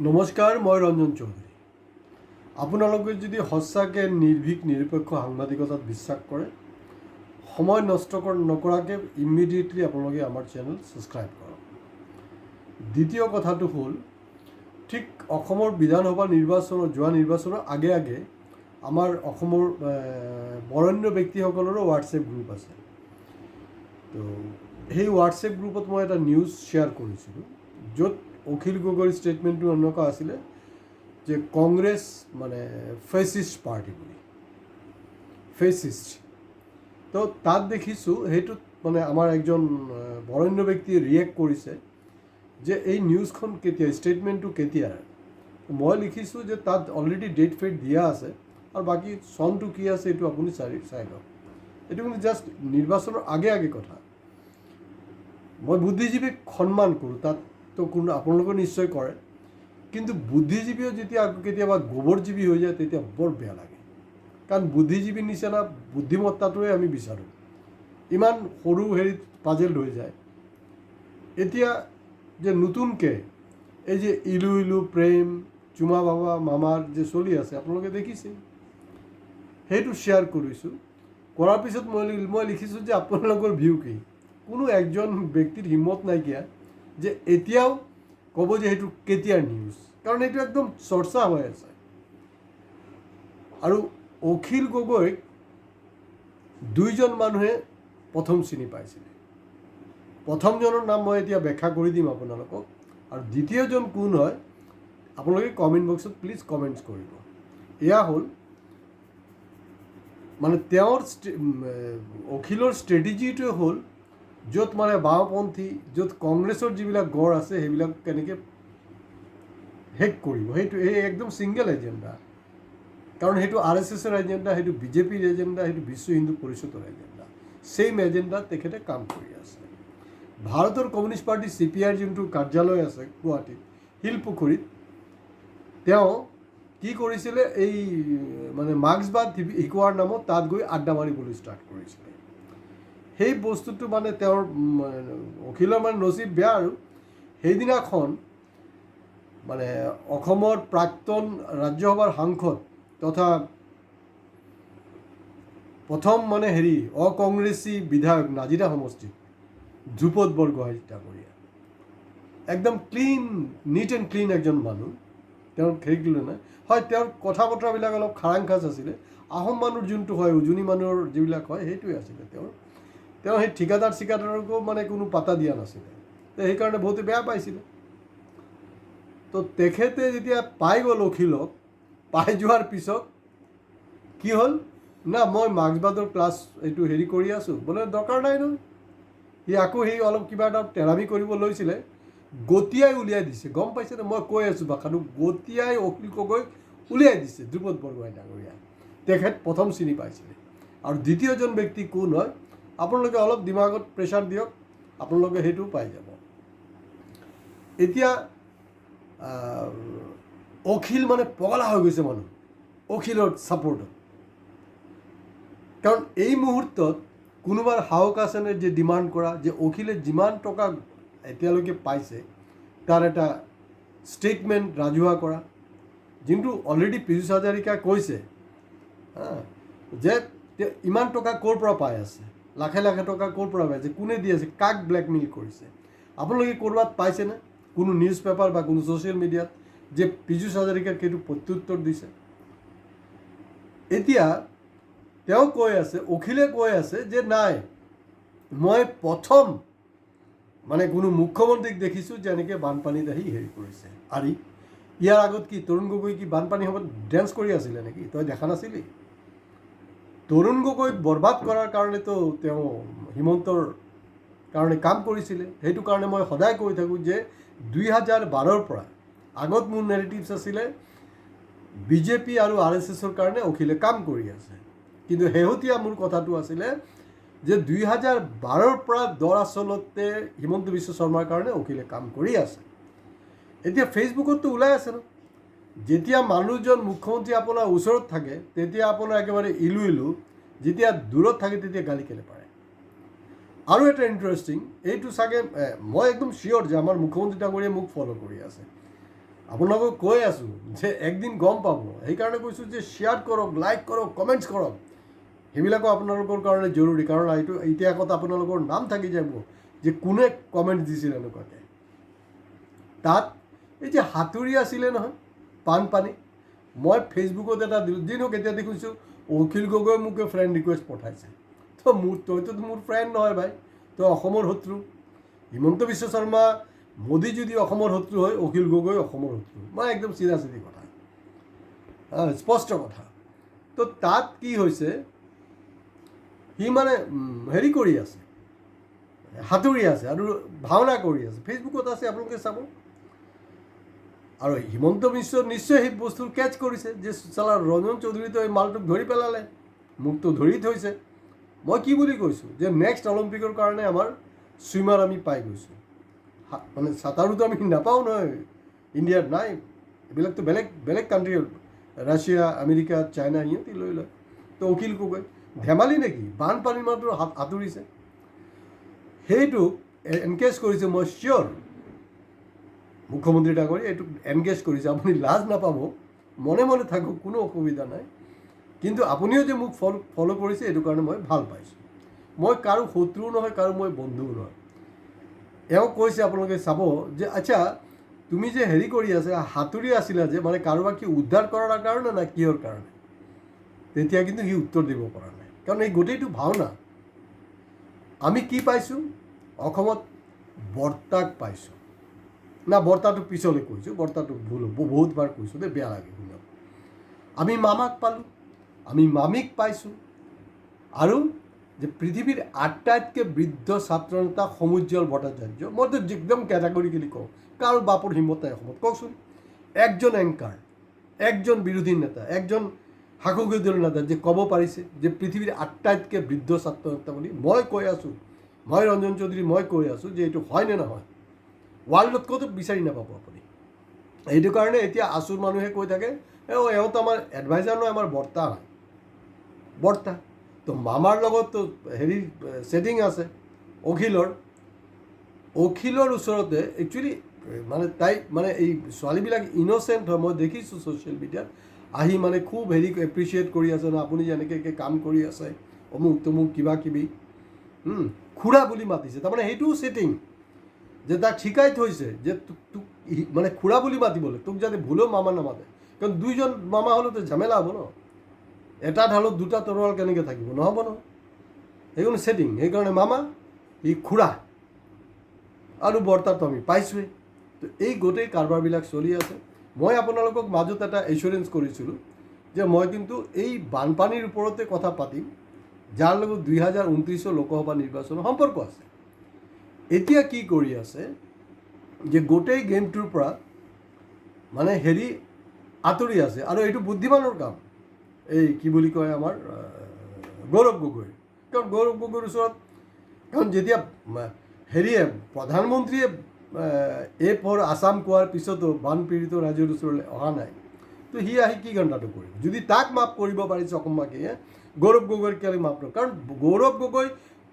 নমস্কাৰ, মই ৰঞ্জন চৌধুৰী। আপোনালোকে যদি সঁচাকৈ নিৰ্ভীক নিৰপেক্ষ সাংবাদিকতাত বিশ্বাস কৰে, সময় নষ্ট নকৰাকৈ ইমিডিয়েটলি আপোনালোকে আমাৰ চেনেল ছাবস্ক্ৰাইব কৰক। দ্বিতীয় কথাটো হ'ল, ঠিক অসমৰ বিধানসভা যোৱা নিৰ্বাচনৰ আগে আগে আমাৰ অসমৰ বৰেণ্য ব্যক্তিসকলৰো হোৱাটছএপ গ্ৰুপ আছে। তো সেই হোৱাটছএপ গ্ৰুপত মই এটা নিউজ শ্বেয়াৰ কৰিছিলোঁ, য'ত অখিল গগৈৰ ষ্টেটমেণ্টটো এনেকুৱা আছিলে যে কংগ্ৰেছ ফেচিষ্ট পাৰ্টি বুলি, ফেচিষ্ট। তো তাত দেখিছোঁ সেইটোত আমাৰ একজন বৰেণ্য ব্যক্তিয়ে ৰিয়েক্ট কৰিছে যে এই নিউজখন কেতিয়া, ষ্টেটমেণ্টটো কেতিয়াৰ। মই লিখিছোঁ যে তাত অলৰেডি ডেট ফেট দিয়া আছে, আৰু বাকী চনটো কি আছে এইটো আপুনি চাই লওক। এইটো কিন্তু জাষ্ট নিৰ্বাচনৰ আগে আগে কথা। মই বুদ্ধিজীৱীক সন্মান কৰোঁ, তাত তো কোনো আপোনালোকে নিশ্চয় কৰে, কিন্তু বুদ্ধিজীৱীও যেতিয়া কেতিয়াবা গোবৰজীৱী হৈ যায় তেতিয়া বৰ বেয়া লাগে। কাৰণ বুদ্ধিজীৱীৰ নিচিনা বুদ্ধিমত্তাটোৱে আমি বিচাৰোঁ, ইমান সৰু হেৰিত পাজেল হৈ যায়। এতিয়া যে নতুনকৈ এই যে ইলু ইলু প্ৰেম, চুমা বাবা মামাৰ যে চলি আছে, আপোনালোকে দেখিছে, সেইটো শ্বেয়াৰ কৰিছোঁ। কৰাৰ পিছত মই লিখিছোঁ যে আপোনালোকৰ ভিউ কি। কোনো একজন ব্যক্তিৰ হিম্মত নাইকিয়া যে এতিয়াও ক'ব যে সেইটো কেতিয়াৰ নিউজ, কাৰণ এইটো একদম চৰ্চা হৈ আছে। আৰু অখিল গগৈক দুইজন মানুহে প্ৰথম চিনি পাইছিলে। প্ৰথমজনৰ নাম মই এতিয়া ব্যাখ্যা কৰি দিম আপোনালোকক, আৰু দ্বিতীয়জন কোন হয় আপোনালোকে কমেণ্ট বক্সত প্লিজ কমেণ্টছ কৰিব। এয়া হ'ল তেওঁৰ অখিলৰ ষ্ট্ৰেটেজিটোৱে হ'ল, য'ত বাওঁপন্থী, য'ত কংগ্ৰেছৰ যিবিলাক গড় আছে সেইবিলাক কেনেকৈ শেষ কৰিব, সেইটো একদম ছিংগল এজেণ্ডা। কাৰণ সেইটো RSSৰ এজেণ্ডা, সেইটো BJPৰ এজেণ্ডা, সেইটো বিশ্ব হিন্দু পৰিষদৰ এজেণ্ডা। ছেইম এজেণ্ডাত তেখেতে কাম কৰি আছে। ভাৰতৰ কমিউনিষ্ট পাৰ্টি CPIৰ যোনটো কাৰ্যালয় আছে গুৱাহাটীত শিলপুখুৰীত, তেওঁ কি কৰিছিলে, এই মাৰ্ক্সবাদ শিকোৱাৰ নামত তাত গৈ আড্ডা মাৰিবলৈ ষ্টাৰ্ট কৰিছিলে। সেই বস্তুটো তেওঁৰ অখিলৰ নচিব বেয়া। আৰু সেইদিনাখন অসমৰ প্ৰাক্তন ৰাজ্যসভাৰ সাংসদ তথা প্ৰথম অকংগ্ৰেছী বিধায়ক নাজিৰা সমষ্টিত ধ্ৰুপদ বৰগোহাঁই ডাঙৰীয়া, একদম নিট এণ্ড ক্লিন একজন মানুহ। তেওঁৰ হেৰি নাই, হয় তেওঁৰ কথা বতৰাবিলাক অলপ খাৰাংখাজ আছিলে। আহোম মানুহৰ যোনটো হয়, উজনি মানুহৰ যিবিলাক হয়, সেইটোৱে আছিলে তেওঁ সেই ঠিকাদাৰকো কোনো পাত্তা দিয়া নাছিলে। সেইকাৰণে বহুতে বেয়া পাইছিলে। তো তেখেতে যেতিয়া পাই গ'ল অখিলক, পাই যোৱাৰ পিছত কি হ'ল, না মই মাৰ্ক্সবাদৰ ক্লাছ এইটো হেৰি কৰি আছোঁ, বোলে দৰকাৰ নাই নহয়। সি আকৌ অলপ কিবা এটা টেৰামি কৰিব লৈছিলে, গতিয়াই উলিয়াই দিছে। গম পাইছেনে, মই কৈ আছোঁ ভাষাটো, গতিয়াই অখিল গগৈক উলিয়াই দিছে ধ্ৰুপদ বৰগোহাঁই ডাঙৰীয়া। তেখেত প্ৰথম চিনি পাইছিলে। আৰু দ্বিতীয়জন ব্যক্তি কোন হয়, আপোনালোকে অলপ দিমাগত প্ৰেছাৰ দিয়ক, আপোনালোকে সেইটো পাই যাব। এতিয়া অখিল পগলা হৈ গৈছে মানুহ, অখিলৰ ছাপোৰ্টত। কাৰণ এই মুহূৰ্তত কোনোবাৰ সাহস আছেনে যে ডিমাণ্ড কৰা যে অখিলে যিমান টকা এতিয়ালৈকে পাইছে তাৰ এটা ষ্টেটমেণ্ট ৰাজহুৱা কৰা, যোনটো অলৰেডি পীযুষ হাজৰিকাই কৈছে যে ইমান টকা ক'ৰ পৰা পাই আছে, লাখে লাখে টকা ক'ৰ পৰা পাই আছে, কোনে দি আছে, কাক ব্লেকমেইল কৰিছে। আপোনালোকে ক'ৰবাত পাইছেনে কোনো নিউজ পেপাৰ বা কোনো ছ'চিয়েল মিডিয়াত যে পীযুষ হাজৰিকাক সেইটো প্ৰত্যুত্তৰ দিছে। এতিয়া তেওঁ কৈ আছে, অখিলে কৈ আছে যে নাই, মই প্ৰথম কোনো মুখ্যমন্ত্ৰীক দেখিছোঁ যে এনেকৈ বানপানীত আহি হেৰি কৰিছে। আৰু ইয়াৰ আগত কি তৰুণ গগৈ কি বানপানীৰ সময়ত ডেন্স কৰি আছিলে নেকি, তই দেখা নাছিলি? তৰুণ গগৈক বৰবাদ কৰাৰ কাৰণেতো তেওঁ হিমন্তৰ কাৰণে কাম কৰিছিলে। সেইটো কাৰণে মই সদায় কৈ থাকোঁ যে 2012ৰ পৰা আগত মোৰ নেৰেটিভছ আছিলে BJP আৰু RSSৰ কাৰণে অখিলে কাম কৰি আছে। কিন্তু শেহতীয়া মোৰ কথাটো আছিলে যে 2012ৰ পৰা দৰাচলতে হিমন্ত বিশ্ব শৰ্মাৰ কাৰণে অখিলে কাম কৰি আছে। এতিয়া ফেচবুকততো ওলাই আছে ন, যেতিয়া মানুহজন মুখ্যমন্ত্ৰী আপোনাৰ ওচৰত থাকে তেতিয়া আপোনাৰ একেবাৰে ইলু ইলু, যেতিয়া দূৰত থাকে তেতিয়া গালি কেলে পাৰে। আৰু এটা ইণ্টাৰেষ্টিং, এইটো চাগে মই একদম চিয়'ৰ যে আমাৰ মুখ্যমন্ত্ৰী ডাঙৰীয়াই মোক ফ'ল' কৰি আছে। আপোনালোকক কৈ আছোঁ যে একদিন গম পাব, সেইকাৰণে কৈছোঁ যে শ্বেয়াৰ কৰক, লাইক কৰক, কমেণ্টছ কৰক, সেইবিলাকো আপোনালোকৰ কাৰণে জৰুৰী। কাৰণ এইটো ইতিহাসত আপোনালোকৰ নাম থাকি যাব যে কোনে কমেণ্ট দিছিল এনেকুৱাকৈ। তাত এই যে সাঁতুৰি আছিলে নহয় বানপানী, মই ফেচবুকত এটা দিনক এতিয়া দেখিছোঁ অখিল গগৈ মোকে ফ্ৰেণ্ড ৰিকুৱেষ্ট পঠাইছে। তো তইতো মোৰ ফ্ৰেণ্ড নহয় ভাই, তই অসমৰ শত্ৰু। হিমন্ত বিশ্ব শৰ্মা মোদী যদি অসমৰ শত্ৰু হয়, অখিল গগৈ অসমৰ শত্ৰু। মই একদম চিধা কথা, স্পষ্ট কথা। তো তাত কি হৈছে, সি মানে হেৰি কৰি আছে, সাঁতুৰি আছে আৰু ভাওনা কৰি আছে। ফেচবুকত আছে, আপোনালোকে চাব। আৰু হিমন্ত বিশ্ব নিশ্চয় সেই বস্তু কেটচ কৰিছে যে চালা ৰঞ্জন চৌধুৰীতো এই মালটোক ধৰি পেলালে, মোকতো ধৰি থৈছে। মই কি বুলি কৈছোঁ যে নেক্সট অলিম্পিকৰ কাৰণে আমাৰ ছুইমাৰ আমি পাই গৈছোঁ। মানে সাঁতাৰুতো আমি নাপাওঁ নহয়, ইণ্ডিয়াত নাই। এইবিলাকতো বেলেগ বেলেগ কাণ্ট্ৰি, ৰাছিয়া, আমেৰিকা, চাইনা, সিহঁতি লৈ লয়। তো অখিল গগৈ ধেমালি নেকি, বানপানীৰ মাত্ৰ সাঁতুৰিছে। সেইটোক এনকেজ কৰিছে, মই চিয়'ৰ মুখ্যমন্ত্ৰী ডাঙৰীয়া এইটোক এনগেজ কৰিছে। আপুনি লাজ নাপাব, মনে মনে থাকক, কোনো অসুবিধা নাই। কিন্তু আপুনিও যে মোক ফ'ল' কৰিছে এইটো কাৰণে মই ভাল পাইছোঁ। মই কাৰো শত্ৰুও নহয়, কাৰো মই বন্ধুও নহয়। এওঁ কৈছে, আপোনালোকে চাব যে আচ্ছা তুমি যে হেৰি কৰি আছে, সাঁতুৰি আছিলা যে, মানে কাৰোবাক কি উদ্ধাৰ কৰাৰ কাৰণে না কিহৰ কাৰণে? তেতিয়া কিন্তু সি উত্তৰ দিব পৰা নাই, কাৰণ এই গোটেইটো ভাওনা। আমি কি পাইছোঁ অসমত? বৰ্তাক পাইছোঁ না, বৰ্তাটো পিছলৈ কৈছোঁ, বৰ্তাটো ভুল হ'ব, বহুতবাৰ কৈছোঁ দেই, বেয়া লাগে শুনক। আমি মামাক পালোঁ, আমি মামীক পাইছোঁ, আৰু যে পৃথিৱীৰ আটাইতকৈ বৃদ্ধ ছাত্ৰ নেতা সমুজ্জ্বল ভট্টাচাৰ্য। মইতো একদম কেটাগৰিকেলি কওঁ, কাৰো বাপৰ হিম্মত নাই অসমত। কওকচোন, একজন এংকাৰ, একজন বিৰোধী নেতা, একজন শাসকীয় দলৰ নেতা যে ক'ব পাৰিছে যে পৃথিৱীৰ আটাইতকৈ বৃদ্ধ ছাত্ৰ নেতা বুলি? মই কৈ আছোঁ, মই ৰঞ্জন চৌধুৰী, মই কৈ আছোঁ যে এইটো হয় নে নহয়। ৱৰ্ল্ডত ক'তো বিচাৰি নাপাব আপুনি। এইটো কাৰণে এতিয়া আচুৰ মানুহে কৈ থাকে এওঁতো আমাৰ এডভাইজাৰ নহয়, আমাৰ বৰ্তা হয়, বৰ্তা। তো মামাৰ লগততো হেৰি ছেটিং আছে অখিলৰ ওচৰতে। একচুৱেলি মানে তাই মানে এই ছোৱালীবিলাক ইন'চেণ্ট হয়, মই দেখিছোঁ ছ'চিয়েল মিডিয়াত আহি মানে খুব হেৰি এপ্ৰিচিয়েট কৰি আছে ন, আপুনি যে এনেকৈ কাম কৰি আছে, অমুক তমুক কিবা কিবি, খুৰা বুলি মাতিছে। তাৰমানে সেইটোও ছেটিং যে তাক শিকাই থৈছে যে তোক মানে খুৰা বুলি মাতিবলৈ, তোক যাতে ভুলেও মামা নামাতে। কাৰণ দুইজন মামা হ'লেতো ঝামেলা হ'ব ন, এটা ঢালত দুটা তৰোৱাল কেনেকৈ থাকিব, নহ'ব ন। সেইকাৰণে ছেটিং, সেইকাৰণে মামা ই খুৰা, আৰু বৰ্তাটো আমি পাইছোঁৱেই। তো এই গোটেই কাৰবাৰবিলাক চলি আছে। মই আপোনালোকক মাজত এটা এচুৰেঞ্চ কৰিছিলোঁ যে মই কিন্তু এই বানপানীৰ ওপৰতে কথা পাতিম, যাৰ লগত 2029 লোকসভা নিৰ্বাচনৰ সম্পৰ্ক আছে। এতিয়া কি কৰি আছে যে গোটেই গেমটোৰ পৰা মানে হেৰি আঁতৰি আছে, আৰু এইটো বুদ্ধিমানৰ কাম। এই কি বুলি কয় আমাৰ গৌৰৱ গগৈ, কাৰণ গৌৰৱ গগৈৰ ওচৰত, কাৰণ যেতিয়া হেৰিয়ে প্ৰধানমন্ত্ৰীয়ে এ ফৰ আছাম কোৱাৰ পিছতো বানপীড়িত ৰাজ্যৰ ওচৰলৈ অহা নাই, তো সি আহি কি ঘণ্টাটো কৰিব? যদি তাক মাফ কৰিব পাৰিছে অসমবাসীয়ে, গৌৰৱ গগৈৰ কেলৈ মাফ নকৰে? কাৰণ গৌৰৱ গগৈ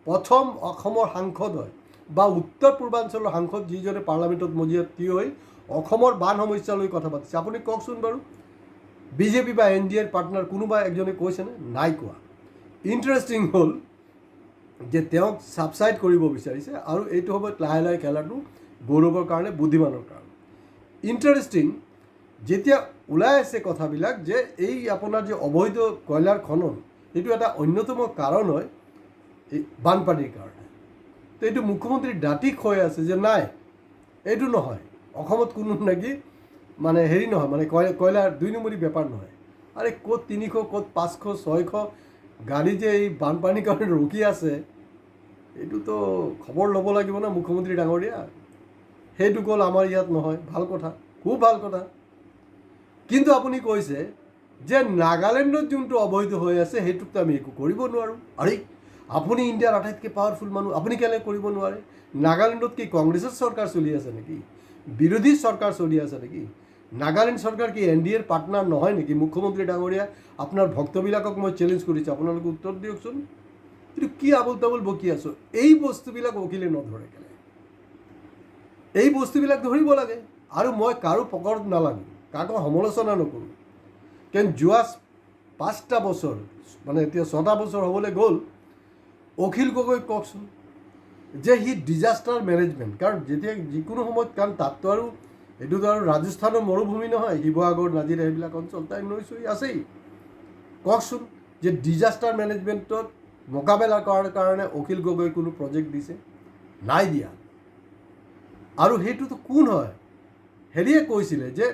প্ৰথম অসমৰ সাংসদ হয়, বা উত্তৰ পূৰ্বাঞ্চলৰ সাংসদ, যিজনে পাৰ্লামেণ্টত মজিয়াত থিয় হৈ অসমৰ বান সমস্যা লৈ কথা পাতিছে। আপুনি কওকচোন বাৰু, বিজেপি বা এন ডি এৰ পাৰ্টনাৰ কোনোবা একজনে কৈছেনে? নাই কোৱা। ইণ্টাৰেষ্টিং হ'ল যে তেওঁক ছাবচাইড কৰিব বিচাৰিছে, আৰু এইটো সময়ত লাহে লাহে খেলাটো গৌৰৱৰ কাৰণে, বুদ্ধিমানৰ কাৰণে। ইণ্টাৰেষ্টিং, যেতিয়া ওলাই আছে কথাবিলাক যে এই আপোনাৰ যে অবৈধ কয়লাৰ খনন, এইটো এটা অন্যতম কাৰণ হয় এই বানপানীৰ কাৰণে। তো এইটো মুখ্যমন্ত্ৰীৰ দাঁতি হৈ আছে যে নাই, এইটো নহয়, অসমত কোনো নেকি মানে হেৰি নহয়, মানে কয়লাৰ 2 নম্বৰী বেপাৰ নহয়। আৰে ক'ত 300, ক'ত 500, 600 গাড়ী যে এই বানপানীৰ কাৰণে ৰখি আছে, এইটোতো খবৰ ল'ব লাগিব ন মুখ্যমন্ত্ৰী ডাঙৰীয়া। সেইটো ক'ল আমাৰ ইয়াত নহয়, ভাল কথা, খুব ভাল কথা। কিন্তু আপুনি কৈছে যে নাগালেণ্ডত যোনটো অবৈধ হৈ আছে সেইটোকতো আমি একো কৰিব নোৱাৰোঁ। আৰে আপুনি ইণ্ডিয়াৰ আটাইতকৈ পাৱাৰফুল মানুহ, আপুনি কেলৈ কৰিব নোৱাৰে? নাগালেণ্ডত কি কংগ্ৰেছৰ চৰকাৰ চলি আছে নেকি? বিৰোধী চৰকাৰ চলি আছে নেকি? নাগালেণ্ড চৰকাৰ কি এন ডি এৰ পাৰ্টনাৰ নহয় নেকি? মুখ্যমন্ত্ৰী ডাঙৰীয়া, আপোনাৰ ভক্তবিলাকক মই চেলেঞ্জ কৰিছোঁ, আপোনালোকে উত্তৰ দিয়কচোন। এইটো কি আবল তাবল বকি আছোঁ? এই বস্তুবিলাক অখিলে নধৰে কেলে? এই বস্তুবিলাক ধৰিব লাগে। আৰু মই কাৰো পকৰত নালাগো, কাকো সমালোচনা নকৰোঁ। কাৰণ যোৱা 5টা বছৰ মানে এতিয়া 6টা বছৰ হ'বলৈ গ'ল, অখিল গগৈ কওকচোন যে সি ডিজাষ্টাৰ মেনেজমেণ্ট, কাৰণ যেতিয়া যিকোনো সময়ত, কাৰণ তাততো আৰু এইটোতো আৰু ৰাজস্থানৰ মৰুভূমি নহয়, শিৱসাগৰ নাজিৰা সেইবিলাক অঞ্চল তাই নৈ চৈ আছেই। কওকচোন যে ডিজাষ্টাৰ মেনেজমেণ্টত মোকাবিলা কৰাৰ কাৰণে অখিল গগৈ কোনো প্ৰজেক্ট দিছে? নাই দিয়া। আৰু সেইটোতো কোন হয়? হেৰিয়ে কৈছিলে যে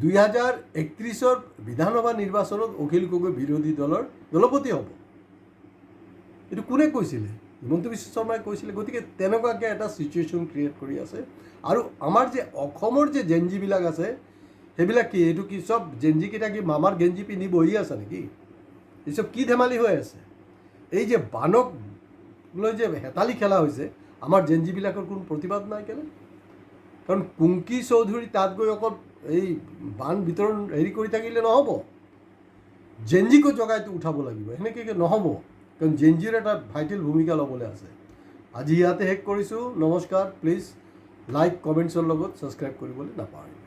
2031 বিধানসভা নিৰ্বাচনত অখিল গগৈ বিৰোধী দলৰ দলপতি হ'ব। এইটো কোনে কৈছিলে? হিমন্ত বিশ্ব শৰ্মাই কৈছিলে। গতিকে তেনেকুৱাকৈ এটা চিটুৱেশ্যন ক্ৰিয়েট কৰি আছে। আৰু আমাৰ যে অসমৰ যে জেনজিবিলাক আছে, সেইবিলাক কি, এইটো কি চব জেনজিকেইটা কি মামাৰ গেঞ্জি পিন্ধি বহি আছে নেকি? এইচব কি ধেমালি হৈ আছে? এই যে বানক লৈ যে হেতালি খেলা হৈছে, আমাৰ জেনজিবিলাকৰ কোনো প্ৰতিবাদ নাই কেলে? কাৰণ কুংকি চৌধুৰী তাত গৈ অকল এই বান বিতৰণ হেৰি কৰি থাকিলে নহ'ব, জেনজিকো জগাইটো উঠাব লাগিব। সেনেকৈ নহ'ব, কাৰণ জেনজিৰ এটা ভাইটেল ভূমিকা ল'বলৈ আছে। আজি ইয়াতে শেষ কৰিছোঁ। নমস্কাৰ। প্লিজ লাইক কমেণ্টছৰ লগত ছাবস্ক্ৰাইব কৰিবলৈ নাপাহৰিব।